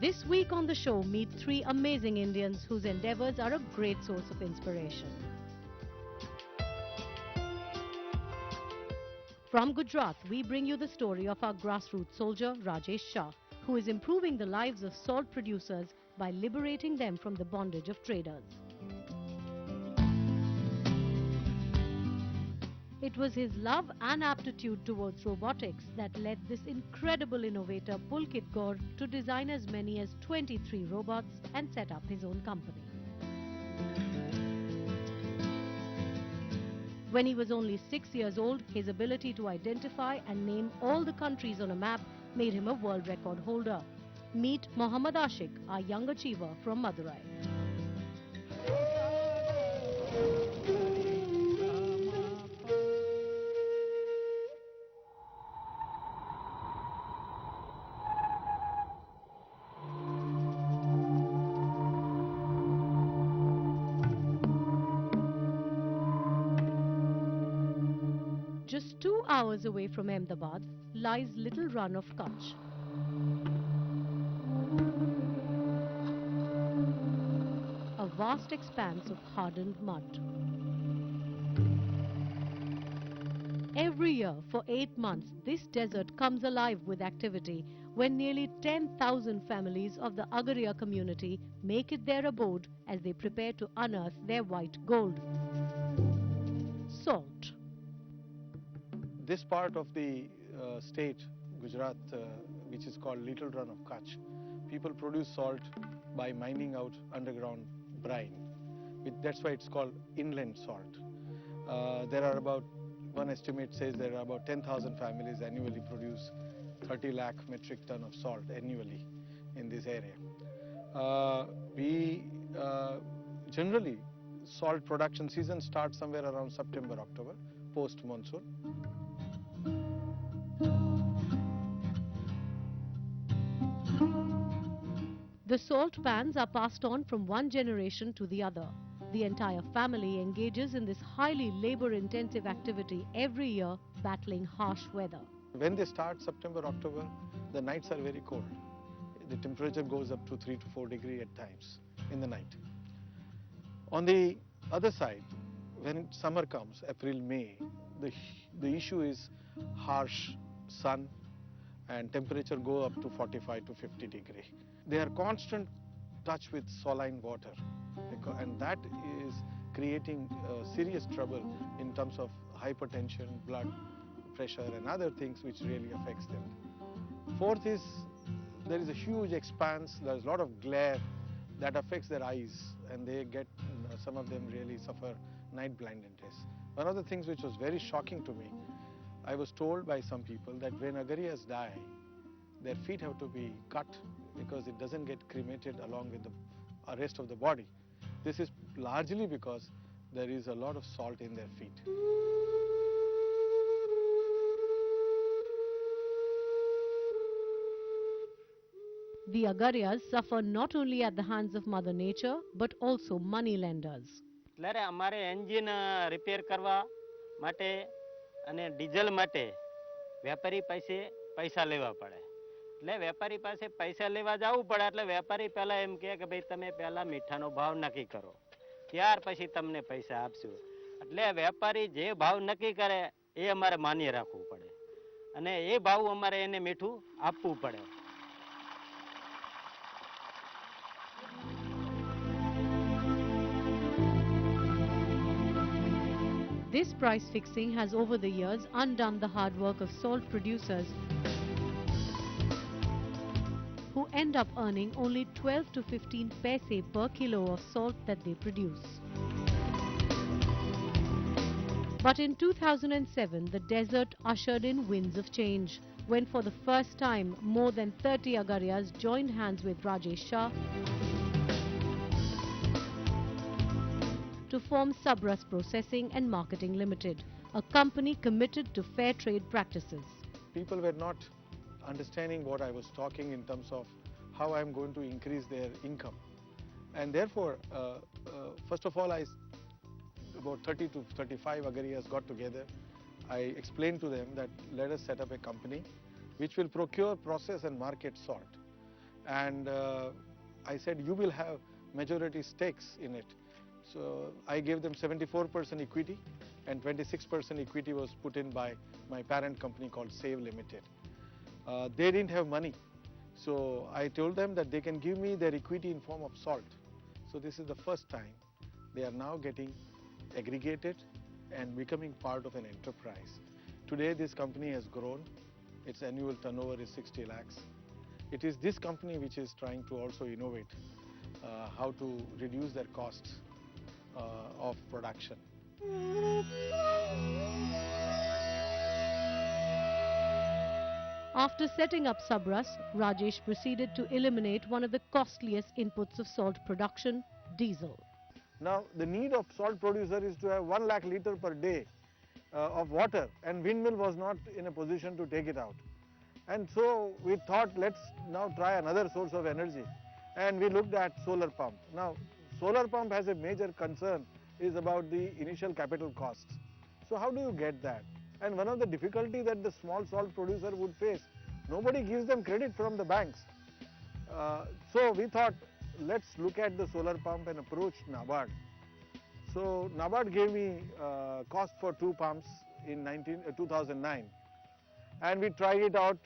This week on the show, meet three amazing Indians whose endeavors are a great source of inspiration. From Gujarat, we bring you the story of our grassroots soldier, Rajesh Shah, who is improving the lives of salt producers by liberating them from the bondage of traders. It was his love and aptitude towards robotics that led this incredible innovator Pulkit Gaur to design as many as 23 robots and set up his own company. When he was only 6 years old, his ability to identify and name all the countries on a map made him a world record holder. Meet Mohammad Ashik, our young achiever from Madurai. Just 2 hours away from Ahmedabad lies little run of Kutch. A vast expanse of hardened mud. Every year for 8 months, this desert comes alive with activity when nearly 10,000 families of the Agaria community make it their abode as they prepare to unearth their white gold. Salt. This part of the state, Gujarat, which is called Little Run of Kutch, people produce salt by mining out underground brine. That's why it's called inland salt. There are about, one estimate says there are about 10,000 families annually produce 30 lakh metric ton of salt annually in this area. Generally, salt production season starts somewhere around September, October, post-monsoon. The salt pans are passed on from one generation to the other. The entire family engages in this highly labor-intensive activity every year, battling harsh weather. When they start September, October, the nights are very cold. The temperature goes up to 3 to 4 degrees at times in the night. On the other side, when summer comes, April, May, the issue is harsh sun and temperature go up to 45 to 50 degrees. They are constant touch with saline water, and that is creating serious trouble in terms of hypertension, blood pressure and other things which really affects them. Fourth is there is a huge expanse, there is a lot of glare that affects their eyes, and they get, some of them really suffer night blindness. One of the things which was very shocking to me, I was told by some people that when Agarias die, their feet have to be cut because it doesn't get cremated along with the rest of the body. This is largely because there is a lot of salt in their feet. The Agarias suffer not only at the hands of Mother Nature, but also money lenders. એટલે અમારે engine repair કરવા માટે અને diesel માટે વેપારી પાસે પૈસા લેવા પડે. એટલે વેપારી પાસે પૈસા લેવા જવું પડે એટલે વેપારી પહેલા એમ કહે કે ભાઈ તમે પહેલા મીઠાનો ભાવ નક્કી કરો, ત્યાર પછી તમને પૈસા આપશું. એટલે વેપારી જે ભાવ નક્કી કરે એ અમારે માન્ય રાખવું પડે અને એ ભાવ અમારે એને મીઠું આપવું પડે. This price fixing has over the years undone the hard work of salt producers who end up earning only 12 to 15 paise per kilo of salt that they produce. But in 2007, the desert ushered in winds of change, when for the first time, more than 30 Agarias joined hands with Rajesh Shah to form Sabras Processing and Marketing Limited, a company committed to fair trade practices. People were not understanding what I was talking in terms of how I'm going to increase their income. And therefore, first of all, about 30 to 35 Agarias got together. I explained to them that let us set up a company which will procure, process and market salt. And I said, you will have majority stakes in it. So I gave them 74% equity, and 26% equity was put in by my parent company called Save Limited. They didn't have money, so I told them that they can give me their equity in form of salt. So this is the first time they are now getting aggregated and becoming part of an enterprise. Today this company has grown. Its annual turnover is 60 lakhs. It is this company which is trying to also innovate how to reduce their costs of production. After setting up Sabras, Rajesh proceeded to eliminate one of the costliest inputs of salt production, diesel. Now the need of salt producer is to have 1 lakh litre per day of water, and windmill was not in a position to take it out. And so we thought, let's now try another source of energy, and we looked at solar pump. Now solar pump has a major concern is about the initial capital costs. So how do you get that? And one of the difficulty that the small salt producer would face, nobody gives them credit from the banks. So we thought, let's look at the solar pump and approach NABARD. So NABARD gave me cost for 2 pumps in 2009, and we tried it out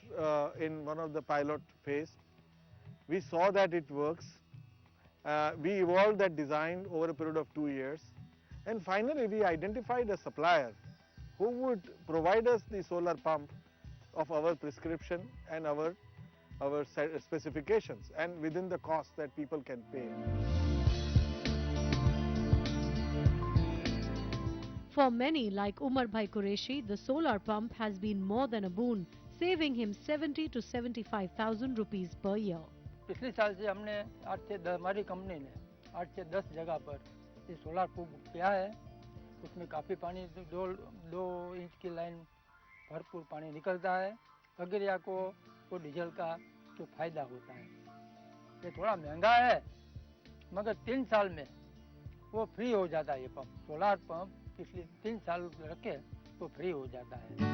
in one of the pilot phase. We saw that it works. We evolved that design over a period of 2 years, and finally we identified a supplier who would provide us the solar pump of our prescription and our specifications and within the cost that people can pay. For many, like Umar Bhai Qureshi, the solar pump has been more than a boon, saving him 70 to 75,000 rupees per year. पिछले साल से हमने 8 से 10 हमारी company ने 8 से 10 जगह पर ये सोलार पंप किया है। उसमें काफ़ी पानी 2 इंच की लाइन भरपूर पानी निकलता है। अगरिया को डीजल का जो फायदा होता है, ये थोड़ा महंगा है, मगर 3 साल में वो फ्री हो जाता है। ये पंप सोलार पंप पिछले 3 साल रखे तो फ्री हो जाता है।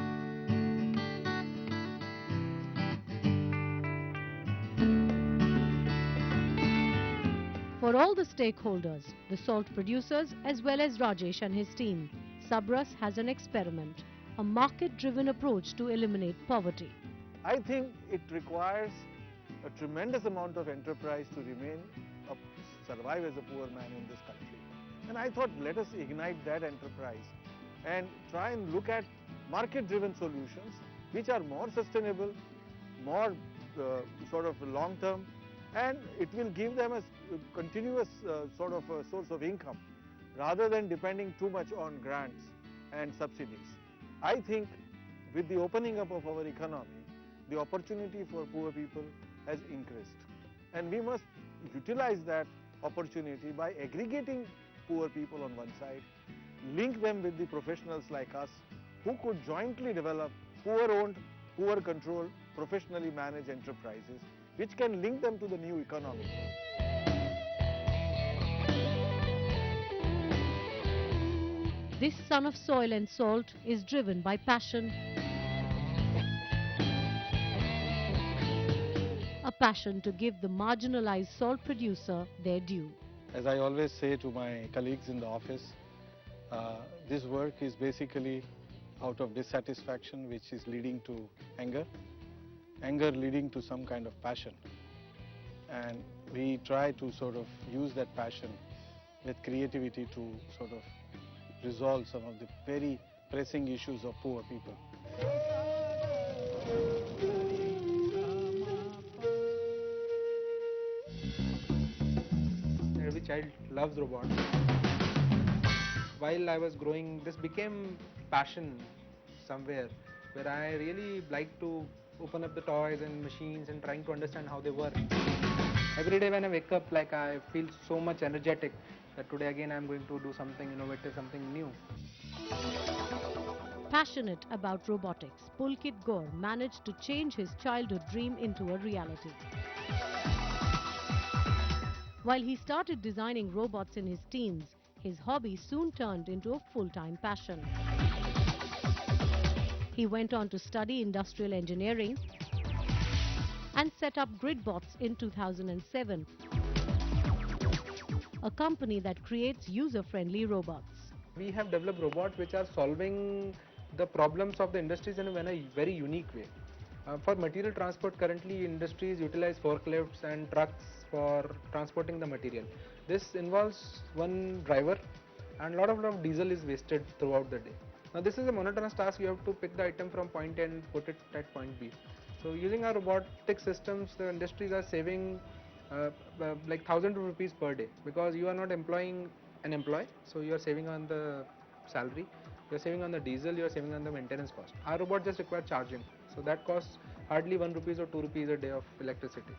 For all the stakeholders, the salt producers as well as Rajesh and his team, Sabras has an experiment, a market-driven approach to eliminate poverty. I think it requires a tremendous amount of enterprise to survive as a poor man in this country. And I thought, let us ignite that enterprise and try and look at market-driven solutions which are more sustainable, more sort of long-term, and it will give them a continuous sort of a source of income rather than depending too much on grants and subsidies. I think with the opening up of our economy, the opportunity for poor people has increased, and we must utilize that opportunity by aggregating poor people on one side, link them with the professionals like us who could jointly develop poor-owned, poor-controlled, professionally managed enterprises which can link them to the new economy. This son of soil and salt is driven by passion, a passion to give the marginalized salt producer their due. As I always say to my colleagues in the office, this work is basically out of dissatisfaction which is leading to anger, anger leading to some kind of passion. And we try to sort of use that passion with creativity to sort of resolve some of the very pressing issues of poor people. Every child loves robots. while I was growing, this became passion somewhere, where I really like to open up the toys and machines and trying to understand how they work. Every day when I wake up, like I feel so much energetic that today again I'm going to do something innovative, something new. Passionate about robotics, Pulkit Gaur managed to change his childhood dream into a reality. While he started designing robots in his teens, his hobby soon turned into a full-time passion. He went on to study industrial engineering and set up Gridbots in 2007, a company that creates user-friendly robots. We have developed robots which are solving the problems of the industries in a very unique way. For material transport, currently industries utilize forklifts and trucks for transporting the material. This involves one driver and a lot of diesel is wasted throughout the day. Now this is a monotonous task. You have to pick the item from point A and put it at point B. So using our robotic systems, the industries are saving like 1,000 rupees per day, because you are not employing an employee, so you are saving on the salary, you are saving on the diesel, you are saving on the maintenance cost. Our robot just requires charging, so that costs hardly 1 rupees or 2 rupees a day of electricity.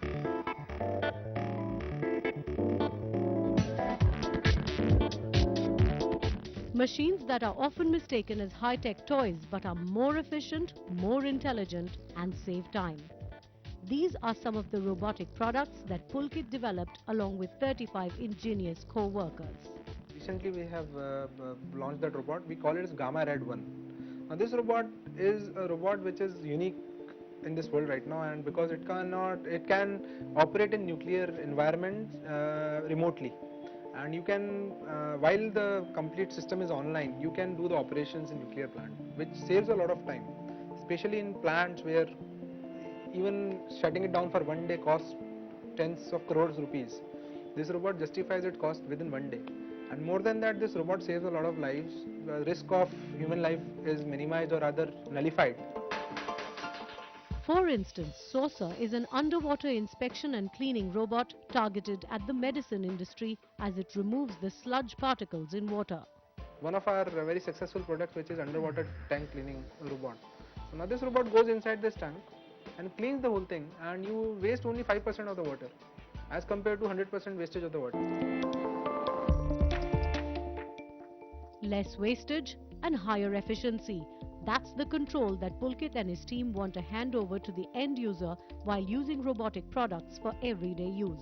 Machines that are often mistaken as high-tech toys but are more efficient, more intelligent and save time. These are some of the robotic products that Pulkit developed along with 35 ingenious co-workers. Recently we have launched that robot. We call it as Gamma Red 1. Now this robot is a robot which is unique in this world right now, and because it can operate in nuclear environments remotely, and you can while the complete system is online, you can do the operations in nuclear plant, which saves a lot of time, especially in plants where even shutting it down for one day costs tens of crores rupees. This robot justifies its cost within one day. And more than that, this robot saves a lot of lives. The risk of human life is minimized or rather nullified. For instance, Saucer is an underwater inspection and cleaning robot targeted at the medicine industry as it removes the sludge particles in water. One of our very successful products, which is underwater tank cleaning robot. So now this robot goes inside this tank and cleans the whole thing, and you waste only 5% of the water as compared to 100% wastage of the water. Less wastage and higher efficiency. That's the control that Pulkit and his team want to hand over to the end user while using robotic products for everyday use.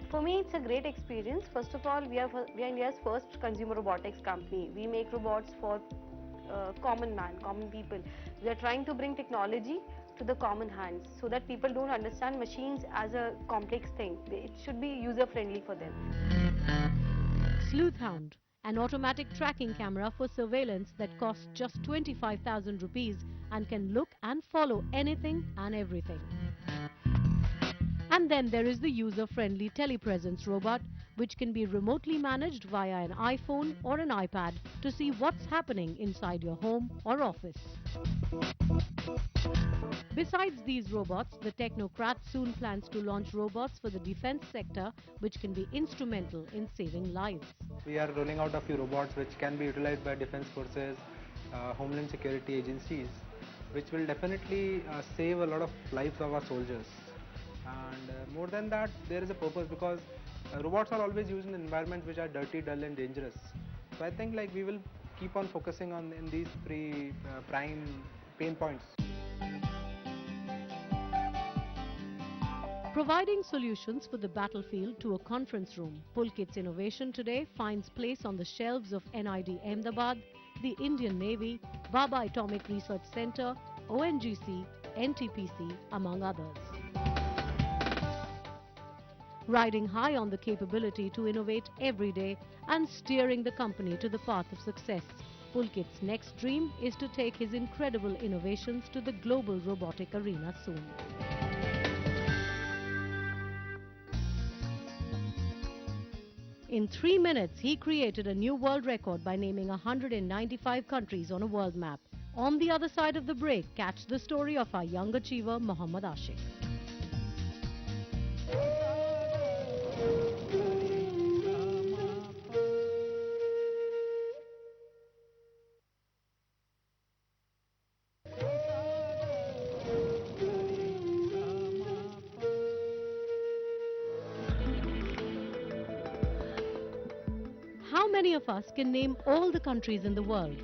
For me, it's a great experience. First of all, we are India's first consumer robotics company. We make robots for common man, common people. We are trying to bring technology to the common hands so that people don't understand machines as a complex thing. It should be user-friendly for them. Sleuthhound, an automatic tracking camera for surveillance that costs just 25,000 rupees and can look and follow anything and everything. And then there is the user-friendly telepresence robot, which can be remotely managed via an iPhone or an iPad to see what's happening inside your home or office. Besides these robots, the technocrat soon plans to launch robots for the defense sector, which can be instrumental in saving lives. We are rolling out a few robots which can be utilized by defense forces, homeland security agencies, which will definitely save a lot of lives of our soldiers. And more than that, there is a purpose, because robots are always used in environments which are dirty, dull and dangerous. So I think like we will keep on focusing on in these three prime pain points. Providing solutions for the battlefield to a conference room, Pulkit's innovation today finds place on the shelves of NID Ahmedabad, the Indian Navy, Baba Atomic Research Center, ONGC, NTPC, among others. Riding high on the capability to innovate every day and steering the company to the path of success, Pulkit's next dream is to take his incredible innovations to the global robotic arena soon. In 3 minutes, he created a new world record by naming 195 countries on a world map. On the other side of the break, catch the story of our young achiever, Mohammad Ashik. How many of us can name all the countries in the world?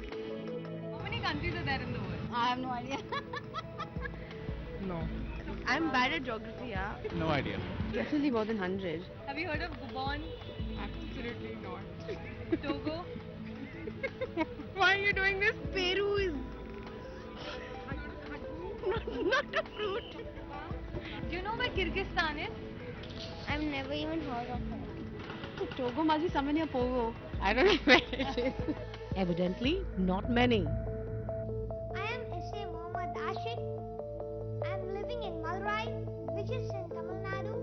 How many countries are there in the world? I have no idea. No. I'm bad at geography, yeah. No idea. Definitely more than 100. Have you heard of Gabon? Absolutely not. Togo? Why are you doing this? Peru is not a fruit. Do you know where Kyrgyzstan is? I've never even heard of it. Togo must be somewhere near Pogo. I don't know where it is. Evidently, not many. I am S.A. Mohammad Ashik. I am living in Madurai, which is in Tamil Nadu,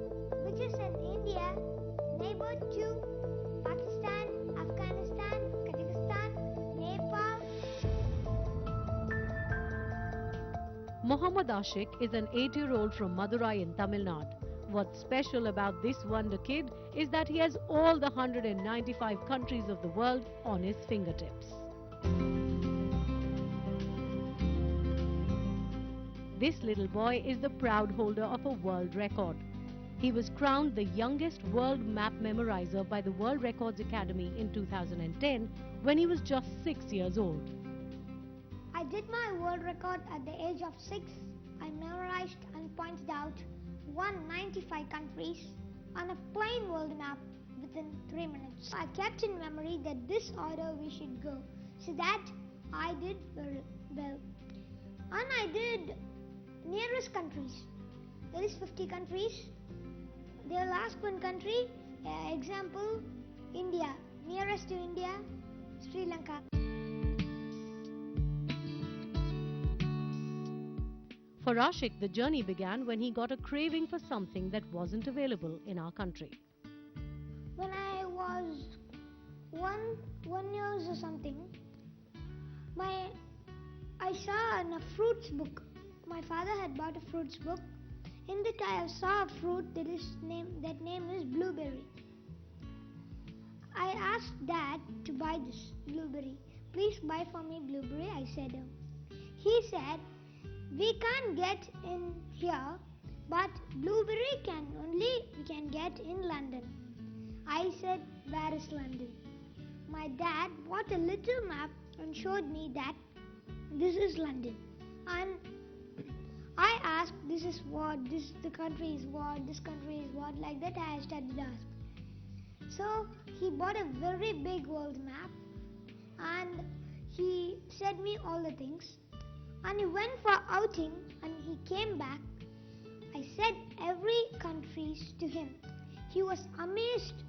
which is in India, neighbor to Pakistan, Afghanistan, Kazakhstan, Nepal. Mohammad Ashik is an 8-year-old from Madurai in Tamil Nadu. What's special about this wonder kid is that he has all the 195 countries of the world on his fingertips. This little boy is the proud holder of a world record. He was crowned the youngest world map memorizer by the World Records Academy in 2010 when he was just 6 years old. I did my world record at the age of 6. I memorized and pointed out 195 countries on a plain world map within 3 minutes. I kept in memory that this order we should go, so that I did very well. And I did nearest countries. There is 50 countries. They will ask one country, example, India. Nearest to India, Sri Lanka. For Ashik, the journey began when he got a craving for something that wasn't available in our country. When I was one years or something, I saw in a fruits book. My father had bought a fruits book. In it I saw a fruit that name is blueberry. I asked Dad to buy this blueberry. Please buy for me blueberry, I said. He said, we can't get in here, but blueberry we can get in London. I said, where is London? My dad bought a little map and showed me that this is London. And I asked, this is what, the country is what, this country is what, like that I started asking. So he bought a very big world map and he said me all the things. And he went for outing and he came back. I said every country to him. He was amazed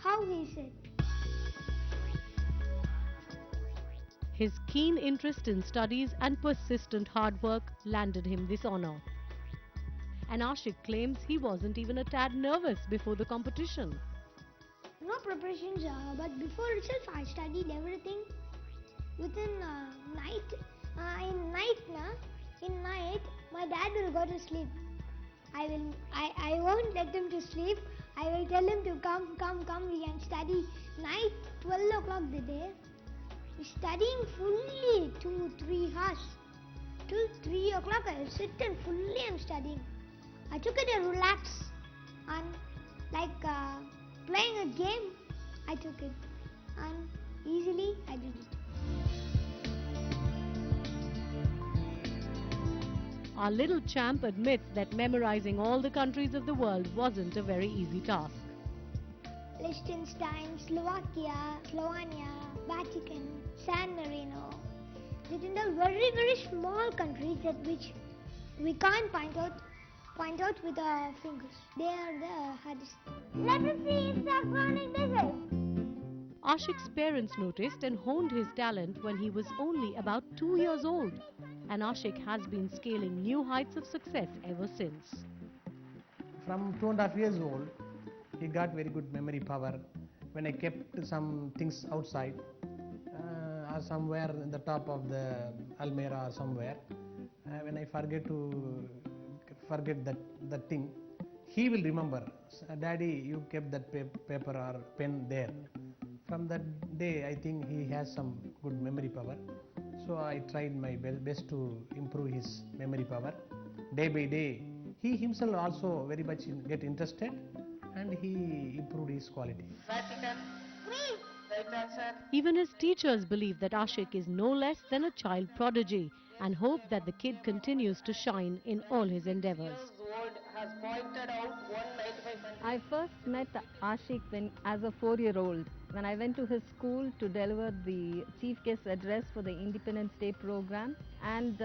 how he said. His keen interest in studies and persistent hard work landed him this honor. And Ashik claims he wasn't even a tad nervous before the competition. No preparations, but before itself I studied everything. Within night, my dad will go to sleep. I won't let him to sleep. I will tell him to come, we can study. Night, 12 o'clock the day. We're studying fully 2-3 hours. Till 3 o'clock I will sit and fully I'm studying. I took it to relax and like playing a game, I took it and easily I did it. Our little champ admits that memorizing all the countries of the world wasn't a very easy task. Liechtenstein, Slovakia, Slovenia, Vatican, San Marino. These are very, very small countries that which we can't point out with our fingers. They are the hardest. Let us see if the chronic disease. Ashik's parents noticed and honed his talent when he was only about 2 years old. And Ashik has been scaling new heights of success ever since. From 2.5 years old, he got very good memory power. When I kept some things outside, or somewhere in the top of the almirah or somewhere, when I forget that thing, he will remember, Daddy, you kept that paper or pen there. From that day, I think he has some good memory power. So I tried my best to improve his memory power. Day by day, he himself also very much get interested and he improved his quality. Vatican. Even his teachers believe that Ashik is no less than a child prodigy and hope that the kid continues to shine in all his endeavors. I first met Ashik as a 4-year-old when I went to his school to deliver the chief guest address for the Independence Day program. And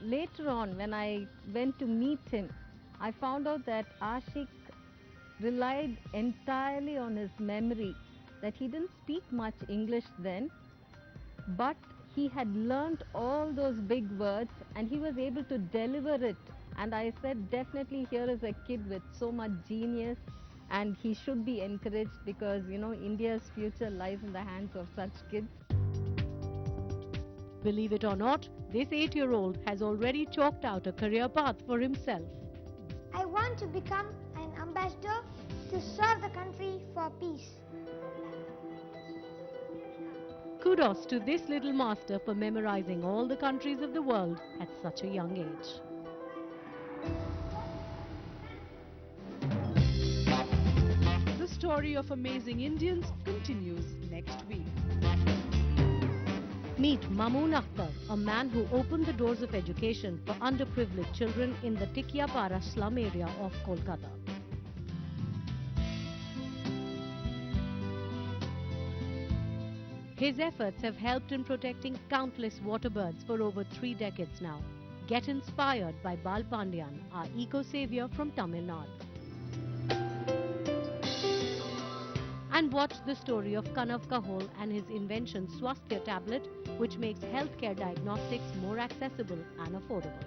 later on, when I went to meet him, I found out that Ashik relied entirely on his memory, that he didn't speak much English then, but he had learnt all those big words and he was able to deliver it. And I said, definitely here is a kid with so much genius and he should be encouraged because, you know, India's future lies in the hands of such kids. Believe it or not, this 8-year-old has already chalked out a career path for himself. I want to become an ambassador to serve the country for peace. Kudos to this little master for memorizing all the countries of the world at such a young age. The story of amazing Indians continues next week. Meet Mamoon Akhtar, a man who opened the doors of education for underprivileged children in the Tikiapara slum area of Kolkata. His efforts have helped in protecting countless water birds for over 3 decades now. Get inspired by Bal Pandyan, our eco-savior from Tamil Nadu. And watch the story of Kanav Kahol and his invention Swasthya tablet, which makes healthcare diagnostics more accessible and affordable.